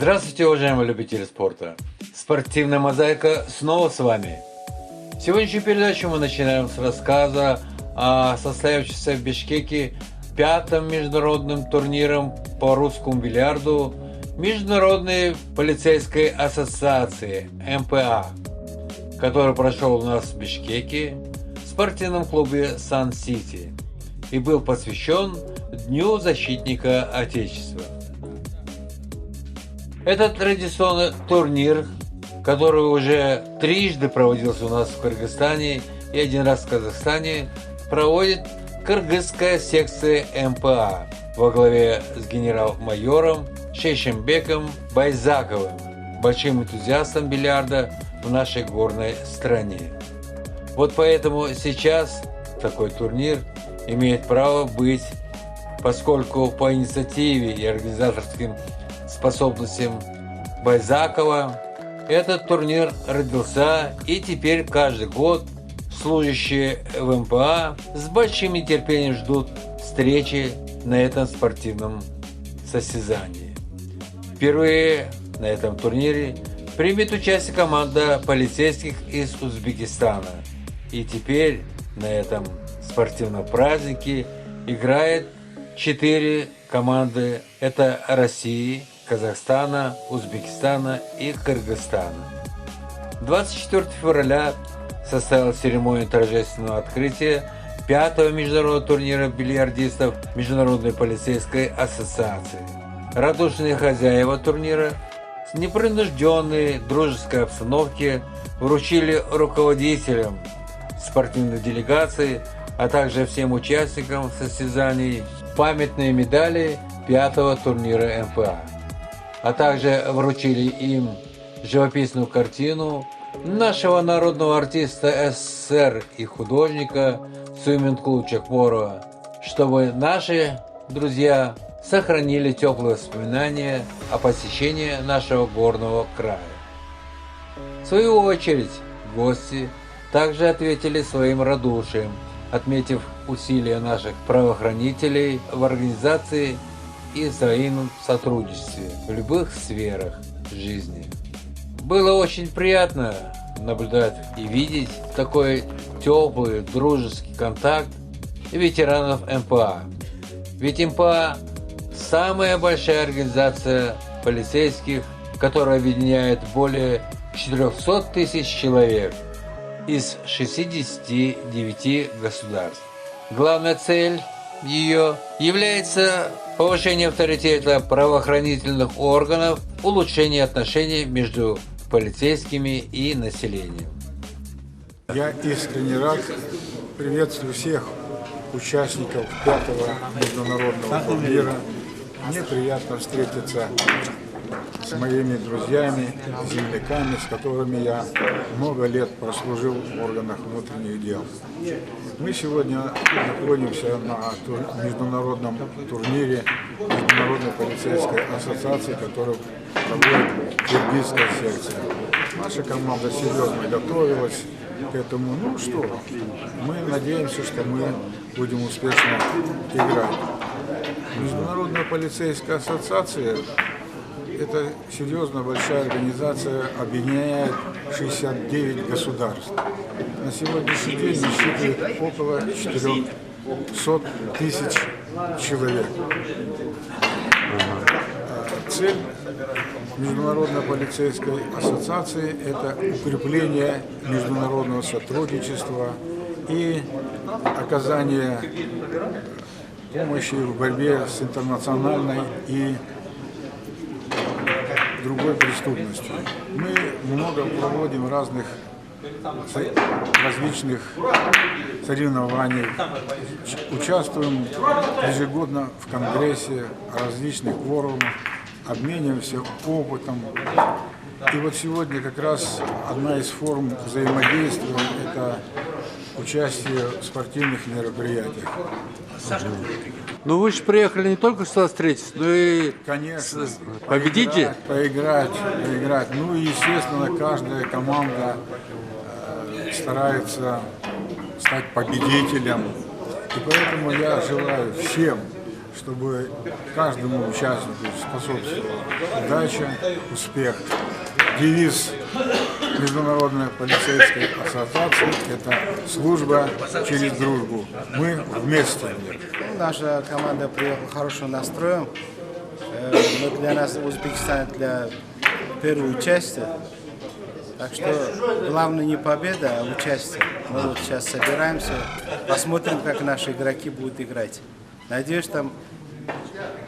Здравствуйте, уважаемые любители спорта! Спортивная мозаика снова с вами. Сегодняшнюю передачу мы начинаем с рассказа о состоявшемся в Бишкеке пятом международном турниром по русскому бильярду Международной полицейской ассоциации МПА, который прошел у нас в Бишкеке в спортивном клубе Сан-Сити и был посвящен Дню защитника Отечества. Этот традиционный турнир, который уже трижды проводился у нас в Кыргызстане и один раз в Казахстане, проводит кыргызская секция МПА во главе с генерал-майором Шейшембеком Байзаковым, большим энтузиастом бильярда в нашей горной стране. Вот поэтому сейчас такой турнир имеет право быть, поскольку по инициативе и организаторским способностям Байзакова этот турнир родился, и теперь каждый год служащие в МПА с большим нетерпением ждут встречи на этом спортивном состязании. Впервые на этом турнире примет участие команда полицейских из Узбекистана, и теперь на этом спортивном празднике играет 4 команды. Это России, Казахстана, Узбекистана и Кыргызстана. 24 февраля состоялась церемония торжественного открытия 5-го международного турнира бильярдистов Международной полицейской ассоциации. Радушные хозяева турнира с непринужденной дружеской обстановки вручили руководителям спортивной делегации, а также всем участникам состязаний памятные медали 5-го турнира МПА, а также вручили им живописную картину нашего народного артиста СССР и художника Сюйменкулу Чакморова, чтобы наши друзья сохранили теплые воспоминания о посещении нашего горного края. В свою очередь, гости также ответили своим радушием, отметив усилия наших правоохранителей в организации и взаимном сотрудничестве в любых сферах жизни. Было очень приятно наблюдать и видеть такой теплый дружеский контакт ветеранов МПА. Ведь МПА – самая большая организация полицейских, которая объединяет более 400 тысяч человек из 69 государств. Главная цель ее является повышение авторитета правоохранительных органов, улучшение отношений между полицейскими и населением. Я искренне рад, приветствую всех участников 5-го международного турнира. Мне приятно встретиться с моими друзьями, земляками, с которыми я много лет прослужил в органах внутренних дел. Мы сегодня находимся на международном турнире Международной полицейской ассоциации, который проводит киргизская секция. Наша команда серьезно готовилась к этому. Ну что, мы надеемся, что мы будем успешно играть. Международная полицейская ассоциация – это серьезно большая организация, объединяет 69 государств. На сегодняшний день насчитывает около 400 тысяч человек. Цель Международной полицейской ассоциации – это укрепление международного сотрудничества и оказание помощи в борьбе с интернациональной и другой преступностью. Мы много проводим различных соревнований, участвуем ежегодно в конгрессе различных форумах, обмениваемся опытом. И вот сегодня как раз одна из форм взаимодействия – это участие в спортивных мероприятиях. Ну вы же приехали не только сюда встретиться, но и, конечно, победите. Поиграть. Ну и, естественно, каждая команда старается стать победителем. И поэтому я желаю всем чтобы каждому участнику способствовала удача, успех. Девиз Международной полицейской ассоциации – это служба через дружбу. Мы вместе. Наша команда приехала хорошим настроем. Но для нас Узбекистан для первого участия. Так что главное не победа, а участие. Мы вот сейчас собираемся, посмотрим, как наши игроки будут играть. Надеюсь, там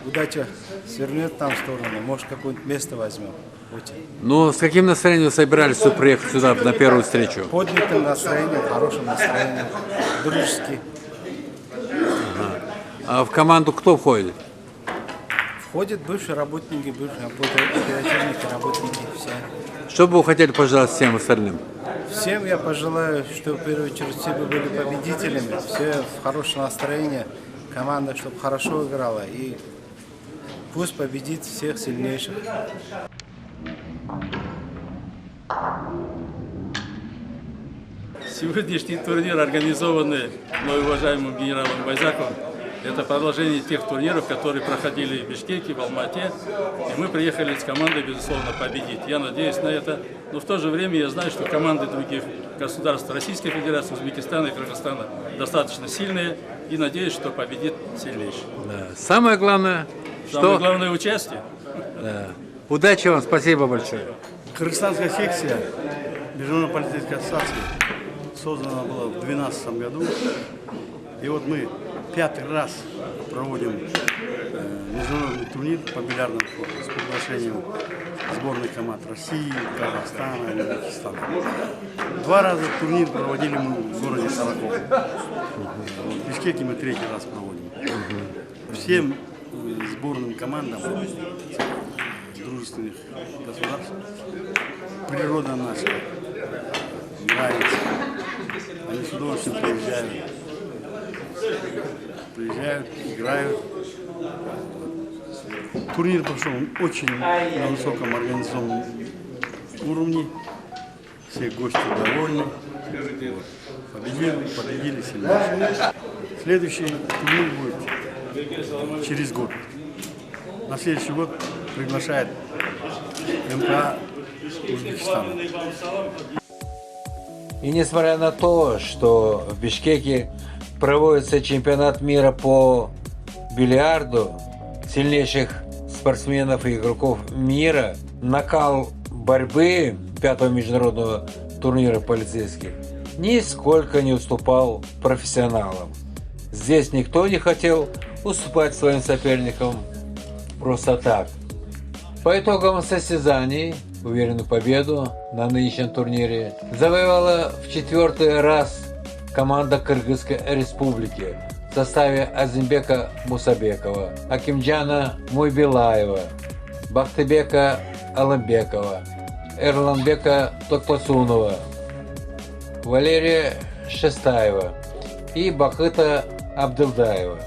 удача свернет там в сторону, может, какое-нибудь место возьмем. Ну, с каким настроением вы собирались приехать сюда на первую встречу? Поднятым настроением, хорошим настроением, дружески. А в команду кто входит? Входят бывшие работники, бывшие оперативники, работники, все. Что бы вы хотели пожелать всем остальным? Всем я пожелаю, чтобы в первую очередь все бы были победителями, все в хорошем настроении, команда, чтобы хорошо играла, и пусть победит всех сильнейших. Сегодняшний турнир, организованный мной уважаемым генералом Байзаковым, это продолжение тех турниров, которые проходили в Бишкеке, в Алмате. И мы приехали с командой, безусловно, победить. Я надеюсь на это. Но в то же время я знаю, что команды других государств Российской Федерации, Узбекистана и Кыргызстана достаточно сильные. И надеюсь, что победит сильнейший. Да. Самое главное, Самое главное участие. Да. Удачи вам, спасибо большое. Кыргызстанская секция Международной полицейской ассоциации создана была в 2012 году. И вот мы 5-й раз проводим международный турнир по бильярдному спорту с приглашением сборных команд России, Казахстана и Узбекистана. 2 раза турнир проводили мы в городе Сараков. В Бишкеке мы 3-й раз проводим. Всем сборным командам дружественных государств природа наша нравится. Они с удовольствием приезжают, играют. Турнир прошел очень на высоком организационном уровне. Все гости довольны. Победили сильнейшие. Следующий турнир будет через год. На следующий год приглашает МК Узбекистана. И несмотря на то, что в Бишкеке проводится чемпионат мира по бильярду сильнейших спортсменов и игроков мира, накал борьбы 5-го международного турнира полицейских нисколько не уступал профессионалам. Здесь никто не хотел уступать своим соперникам просто так. По итогам состязаний уверенную победу на нынешнем турнире завоевала в 4-й раз команда Кыргызской республики в составе Азимбека Мусабекова, Акимджана Муйбилаева, Бахтыбека Алымбекова, Эрланбека Токпасунова, Валерия Шестаева и Бахыта Абдылдаева.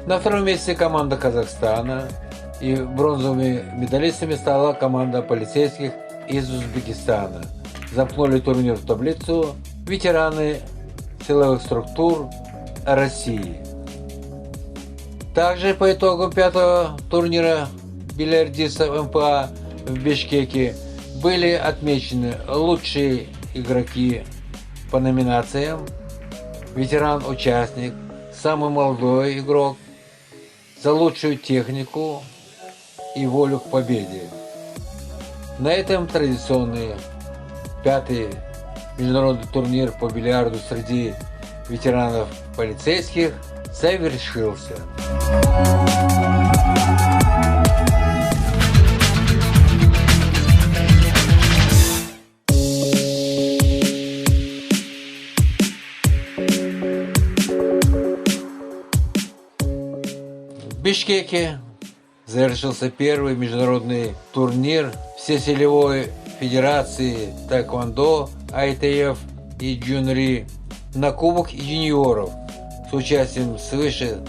На втором месте команда Казахстана, и бронзовыми медалистами стала команда полицейских из Узбекистана. Замкнули турнир в таблицу ветераны силовых структур России. Также по итогам 5-го турнира бильярдистов МПА в Бишкеке были отмечены лучшие игроки по номинациям: ветеран-участник, самый молодой игрок, за лучшую технику и волю к победе. На этом традиционный 5-й международный турнир по бильярду среди ветеранов полицейских завершился. В Бишкеке завершился первый международный турнир Всесилевой Федерации Таэквондо, ITF и Джунри на Кубок юниоров с участием свыше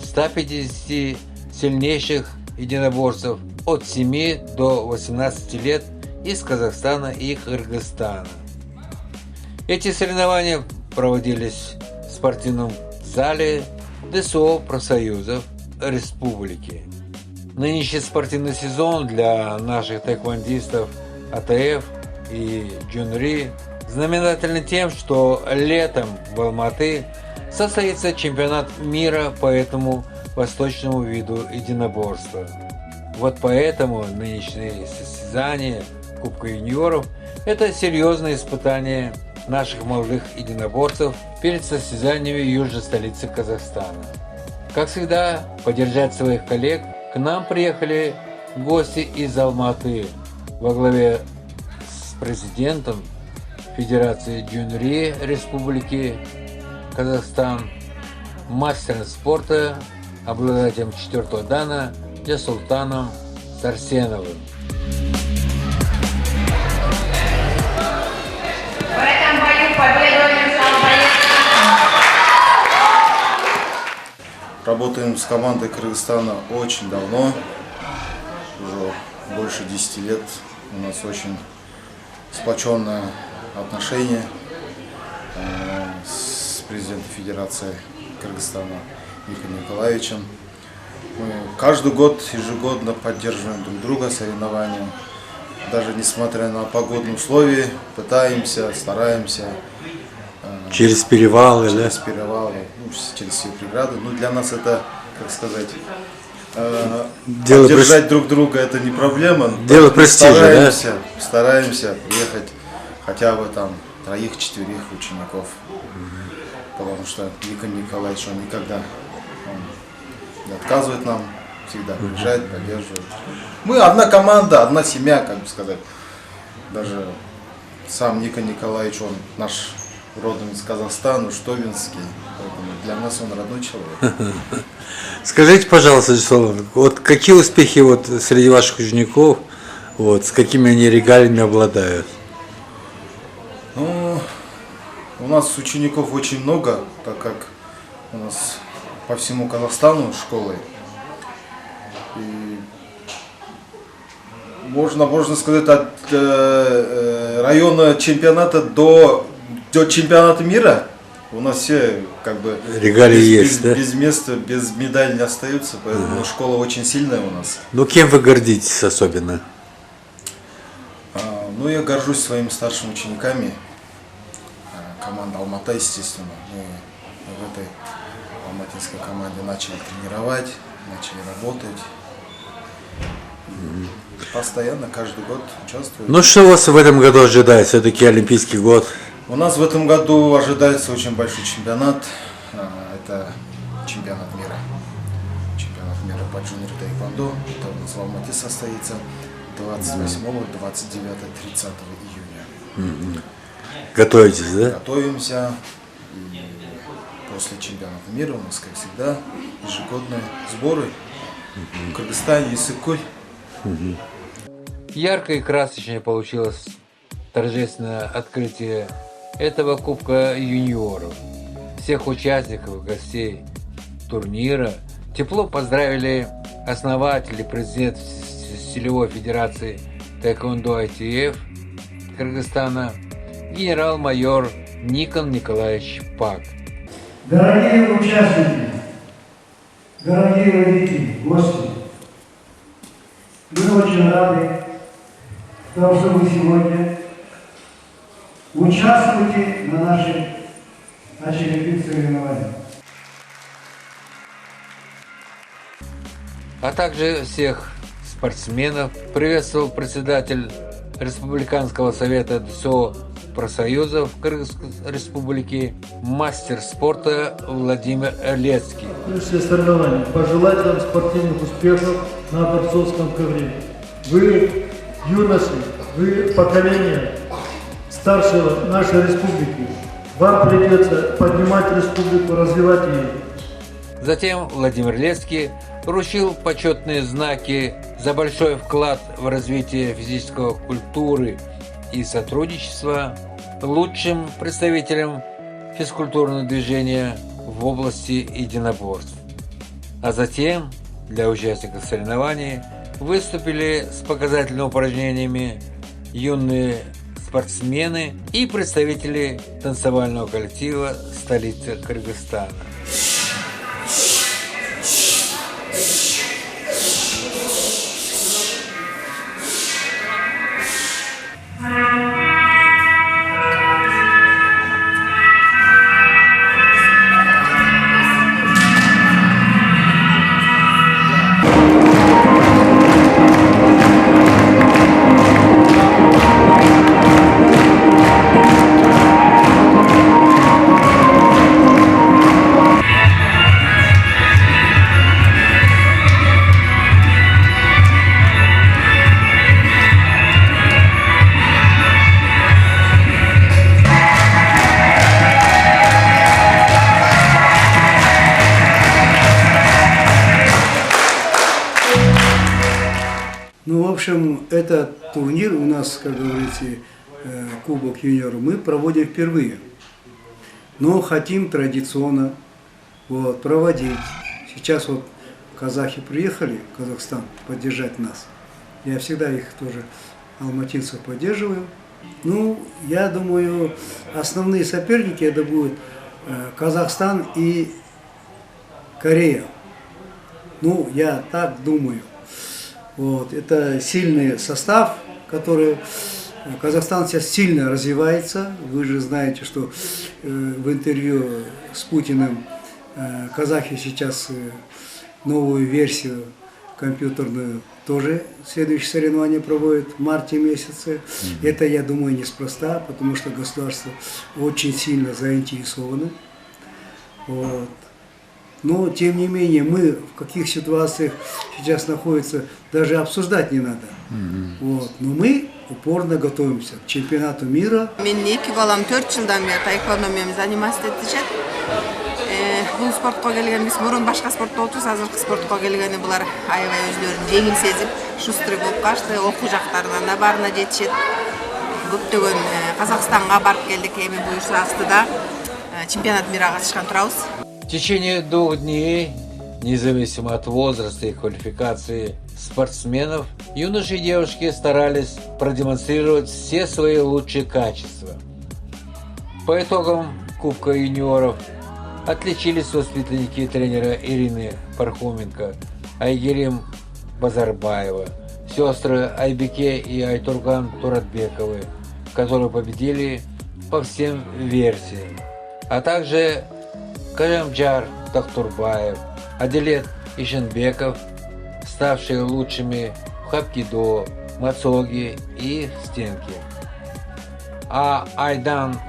150 сильнейших единоборцев от 7 до 18 лет из Казахстана и Кыргызстана. Эти соревнования проводились в спортивном зале ДСО профсоюзов республики. Нынешний спортивный сезон для наших таэквондистов АТФ и Джунри знаменательный тем, что летом в Алматы состоится чемпионат мира по этому восточному виду единоборства. Вот поэтому нынешние состязания Кубка юниоров – это серьезное испытание наших молодых единоборцев перед состязаниями южной столицы Казахстана. Как всегда, поддержать своих коллег к нам приехали гости из Алматы во главе с президентом Федерации Джунри Республики Казахстан, мастером спорта, обладателем 4-го дана Жасултаном Сарсеновым. В этом бою победу одержал боец. Работаем с командой Кыргызстана очень давно, уже больше 10 лет. У нас очень сплоченное отношение с президентом Федерации Кыргызстана Николаем Николаевичем. Мы каждый год ежегодно поддерживаем друг друга соревнования. Даже несмотря на погодные условия, пытаемся, стараемся. Через перевалы, через перевалы, через все преграды. Ну, для нас это, как сказать, поддержать друг друга это не проблема. Дело престижа, стараемся ехать хотя бы там 3-4 учеников. Потому что Николай Николаевич, он никогда не отказывает нам, всегда приезжает, поддерживает. Мы одна команда, одна семья, как бы сказать. Даже сам Николай Николаевич, он наш родом из Казахстана, Штовинский, поэтому для нас он родной человек. Скажите, пожалуйста, Жасулан, вот какие успехи вот среди ваших учеников, вот, с какими они регалиями обладают? Ну, у нас учеников очень много, так как у нас по всему Казахстану школы. И можно сказать, от района чемпионата до чемпионата мира у нас все как бы регалии есть, да? Без места, без медали не остаются, поэтому школа очень сильная у нас. Ну, кем вы гордитесь особенно? Ну, я горжусь своими старшими учениками. Команда Алмата, естественно. Мы в этой алматинской команде начали тренировать, начали работать. Постоянно, каждый год участвуем. Ну, что вас в этом году ожидает? Все-таки Олимпийский год. У нас в этом году ожидается очень большой чемпионат. Это чемпионат мира. Чемпионат мира по джуниор таэквондо. Это у нас в Алмате состоится 28, 29, 30 июня. Готовитесь, да? Готовимся. И после чемпионата мира у нас, как всегда, ежегодные сборы в Кыргызстане, Иссык-Куль. Ярко и красочно получилось торжественное открытие этого Кубка юниоров. Всех участников и гостей турнира тепло поздравили основатель и президент Силевой Федерации Таэквондо ITF Кыргызстана генерал-майор Никон Николаевич Пак. Дорогие участники, дорогие родители, гости, мы очень рады, что вы сегодня участвуете на наших очередных соревнованиях. А также всех спортсменов приветствовал председатель Республиканского совета ДСО профсоюзов Кыргызской Республики, мастер спорта Владимир Лецкий. Все соревнования. Пожелать вам спортивных успехов на борцовском ковре. Вы юноши, вы поколение старшего нашей республики. Вам придется поднимать республику, развивать ее. Затем Владимир Лецкий вручил почетные знаки за большой вклад в развитие физической культуры и сотрудничества лучшим представителям физкультурного движения в области единоборств. А затем для участников соревнований выступили с показательными упражнениями юные спортсмены и представители танцевального коллектива столицы Кыргызстана. Ну, в общем, этот турнир у нас, как говорится, Кубок юниоров, мы проводим впервые. Но хотим традиционно проводить. Сейчас вот казахи приехали в Казахстан поддержать нас. Я всегда их тоже, алматинцев, поддерживаю. Ну, я думаю, основные соперники это будут Казахстан и Корея. Ну, я так думаю. Вот. Это сильный состав, который... Казахстан сейчас сильно развивается. Вы же знаете, что в интервью с Путиным казахи сейчас новую версию компьютерную тоже следующее соревнование проводят в марте месяце. Это, я думаю, неспроста, потому что государство очень сильно заинтересовано. Вот. Но, тем не менее, мы в каких ситуациях сейчас находимся, даже обсуждать не надо. Вот. Но мы упорно готовимся к чемпионату мира. Мен 2 балам 4 жылдан бeri таэквондомен заниматься этишет. Бул спортко келгенбиз мурун башка спортто болчубуз, азыркы спортко келгени булар аябай өзлөрүн жеңил сезип, шустрый болуп калышты, окуу жактарынан да баарына жетишет. Көптөгөн Казакстанга барып келдик, эми буюрса астыда чемпионат мира катышкан турабыз. В течение 2 дней, независимо от возраста и квалификации спортсменов, юноши и девушки старались продемонстрировать все свои лучшие качества. По итогам Кубка юниоров отличились воспитанники тренера Ирины Пархоменко, Айгерим Базарбаева, сестры Айбеке и Айтурган Туратбековы, которые победили по всем версиям, а также Карамджар Тахтурбаев, Аделет Ишенбеков, ставшие лучшими в хапкидо, мацоги и стенки. А Айдан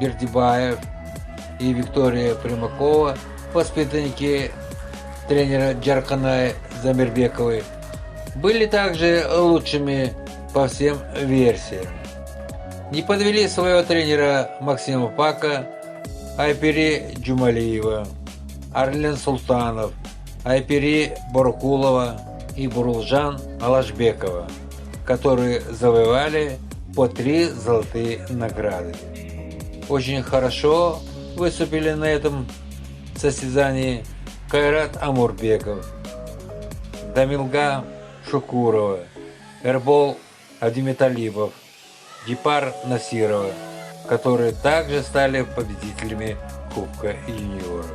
Бердибаев и Виктория Примакова, воспитанники тренера Джарканай Замирбековой, были также лучшими по всем версиям. Не подвели своего тренера Максима Пака, Айпери Джумалиева, Арлен Султанов, Айпери Боркулова и Бурулжан Алашбекова, которые завоевали по 3 золотые награды. Очень хорошо выступили на этом состязании Кайрат Амурбеков, Дамилга Шукурова, Эрбол Адимиталибов, Гипар Насирова, которые также стали победителями Кубка юниоров.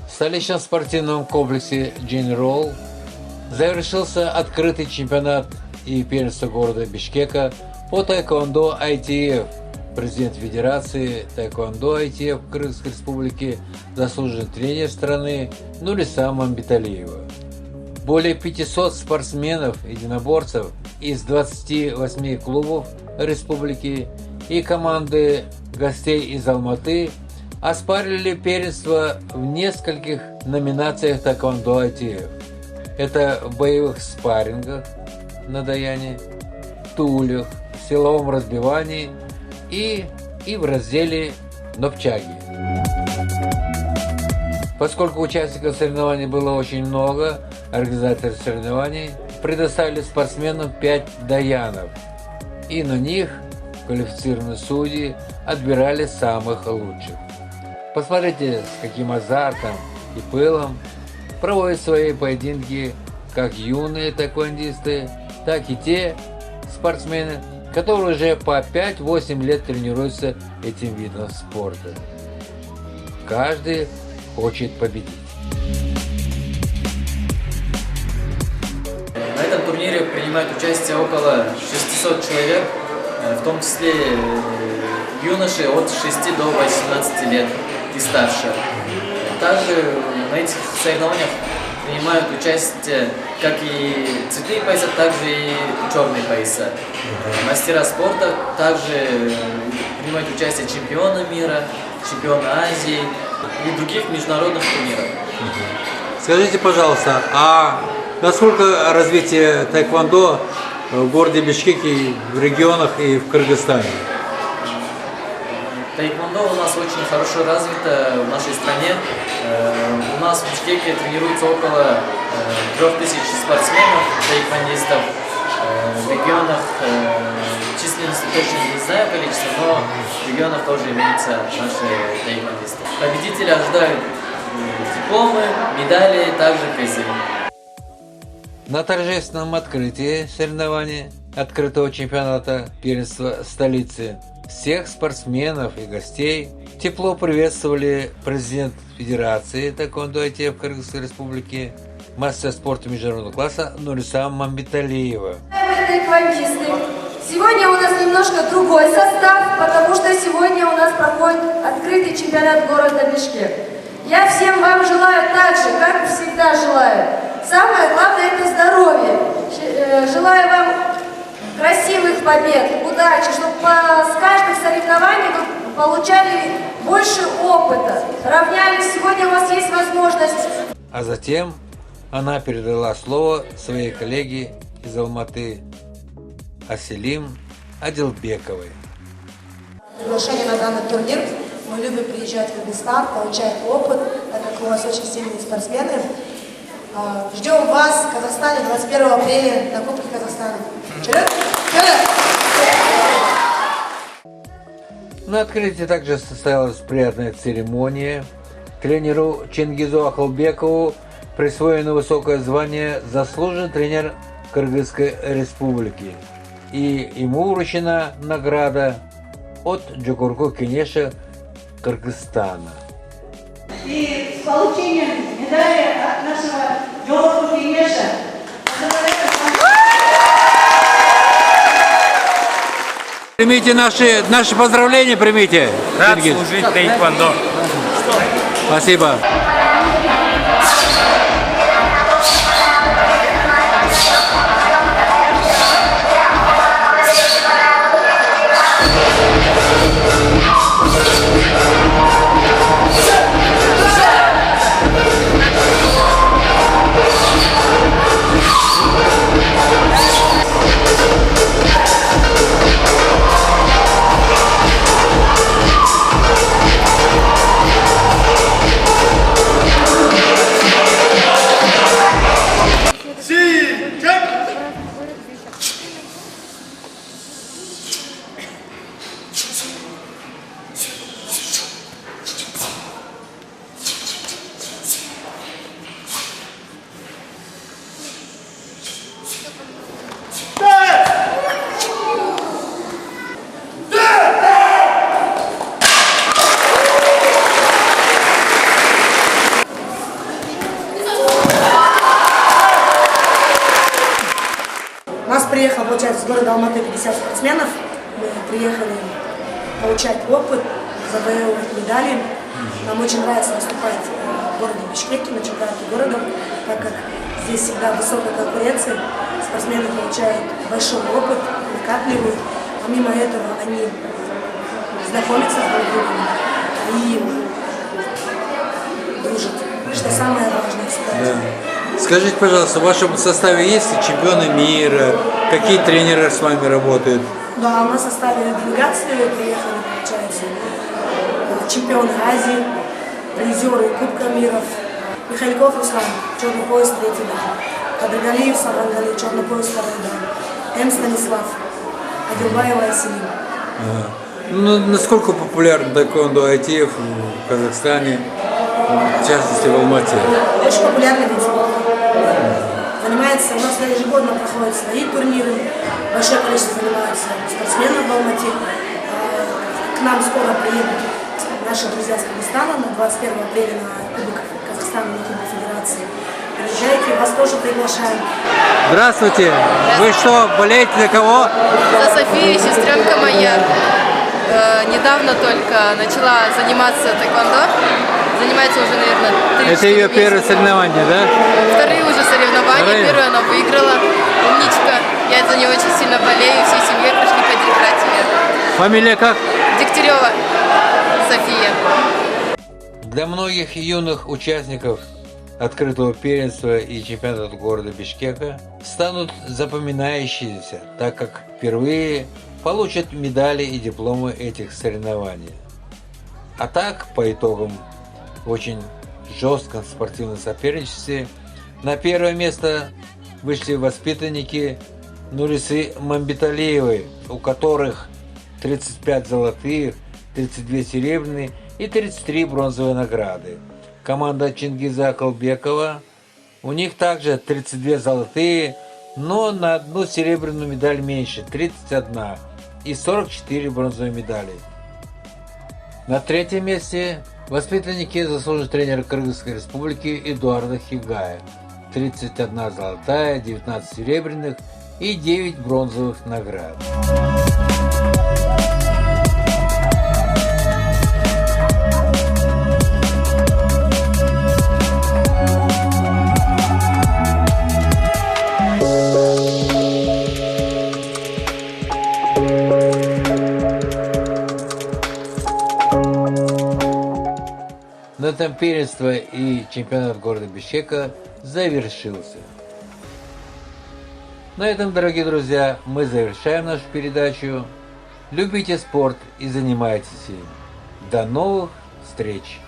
В столичном спортивном комплексе Джейн-Ролл завершился открытый чемпионат и первенство города Бишкека по таэквондо ITF. Президент Федерации таэквондо ITF Кыргызской Республики, заслуженный тренер страны Нуриса Мамбеталиева. Более 500 спортсменов, единоборцев из 28 клубов республики и команды гостей из Алматы оспаривали первенство в нескольких номинациях таэквондо ITF. Это в боевых спаррингах на даяне, тулях, силовом разбивании и в разделе нопчаги. Поскольку участников соревнований было очень много, организаторы соревнований предоставили спортсменам 5 даянов, и на них квалифицированные судьи отбирали самых лучших. Посмотрите, с каким азартом и пылом проводят свои поединки как юные таэквондисты, так и те спортсмены, которые уже по 5-8 лет тренируются этим видом спорта. Каждый хочет победить. На этом турнире принимает участие около 600 человек, в том числе юноши от 6 до 18 лет и старше. Также на этих соревнованиях принимают участие как и цветные пояса, так же и черные пояса. Мастера спорта также принимают участие чемпионы мира, чемпионы Азии и других международных турниров. Скажите, пожалуйста, а насколько развитие таэквондо в городе Бишкеке, в регионах и в Кыргызстане? Тайквондо у нас очень хорошо развито в нашей стране. У нас в Бишкеке тренируется около 3000 спортсменов, тайквондистов. В регионах численности точно не знаю количество, но в регионах тоже имеются наши тайквондисты. Победители ожидают дипломы, медали, также призы. На торжественном открытии соревнований открытого чемпионата первенства столицы всех спортсменов и гостей тепло приветствовали президент Федерации Таэквондо ITF Кыргызской Республики, мастер спорта международного класса Нуриса Мамбеталиева. Таэквондисты, сегодня у нас немножко другой состав, потому что сегодня у нас проходит открытый чемпионат города Бишкек. Я всем вам желаю так же, как и всегда желаю. Самое главное – это здоровье. Желаю вам красивых побед, удачи, чтобы с каждых соревнований вы получали больше опыта, равнялись. Сегодня у вас есть возможность. А затем она передала слово своей коллеге из Алматы Аселим Адилбековой. Приглашение на данный турнир. Мы любим приезжать в Кыргызстан, получать опыт, так как у вас очень сильные спортсмены. Ждем вас в Казахстане 21 апреля на Кубке Казахстана. На открытии также состоялась приятная церемония. Тренеру Чингизу Ахалбекову присвоено высокое звание «Заслуженный тренер Кыргызской Республики». И ему вручена награда от Джокурку Кенеша Кыргызстана. И с получением медали от нашего Джокурку Кенеша. Примите наши поздравления, примите. Рад служить тайквондо. Спасибо. У нас приехал, получается, с города Алматы 50 спортсменов. Мы приехали получать опыт, завоевывать медали. Нам очень нравится выступать в городе Бишкеке на чемпионате города, так как здесь всегда высокая конкуренция. Спортсмены получают большой опыт, накапливают. Помимо этого они знакомятся с друг другом и дружат, что самое важное всегда. Скажите, пожалуйста, в вашем составе есть чемпионы мира? Какие тренеры с вами работают? Да, у нас в составе делегации приехали, получается, чемпионы Азии, призеры Кубка мира. Михальков Руслан, черный пояс, 3-й дан. Кадыргалиев Сарангали, черный пояс, 2-й дан. М. Станислав, Адилбаева Аселим. Ну, насколько популярен таэквондо ITF в Казахстане, в частности в Алмате? Очень популярный вид спорта. Занимается, у нас ежегодно проходят свои турниры, большое количество занимаются спортсменов в Алмате. К нам скоро приедут наши друзья с Кыргызстана на 21 апреля на Кубок Казахстана, на Кубок Федерации. Приезжайте, вас тоже приглашаем. Здравствуйте! Вы что, болеете за кого? За Софию, сестренка моя. Недавно только начала заниматься таэквондо. Занимается уже, наверное, 3-4 Это ее месяца. первое соревнование, да? Вторые уже соревнования. Первую она выиграла. Умничка. Я за нее очень сильно болею. Всей семьей пришли поддержать ее. Фамилия как? Дегтярева София. Для многих юных участников открытого первенства и чемпионата города Бишкека станут запоминающиеся, так как впервые получат медали и дипломы этих соревнований. А так, по итогам очень жестком спортивном соперничестве, на первое место вышли воспитанники Нурисы Мамбеталиевой, у которых 35 золотых, 32 серебряные и 33 бронзовые награды. Команда Чингиза Акылбекова, у них также 32 золотые, но на одну серебряную медаль меньше, 31, и 44 бронзовые медали. На третьем месте воспитанники заслуженного тренера Кыргызской республики Эдуарда Хигая, 31 золотая, 19 серебряных и 9 бронзовых наград. На этом первенство и чемпионат города Бишкека завершился. На этом, дорогие друзья, мы завершаем нашу передачу. Любите спорт и занимайтесь им. До новых встреч!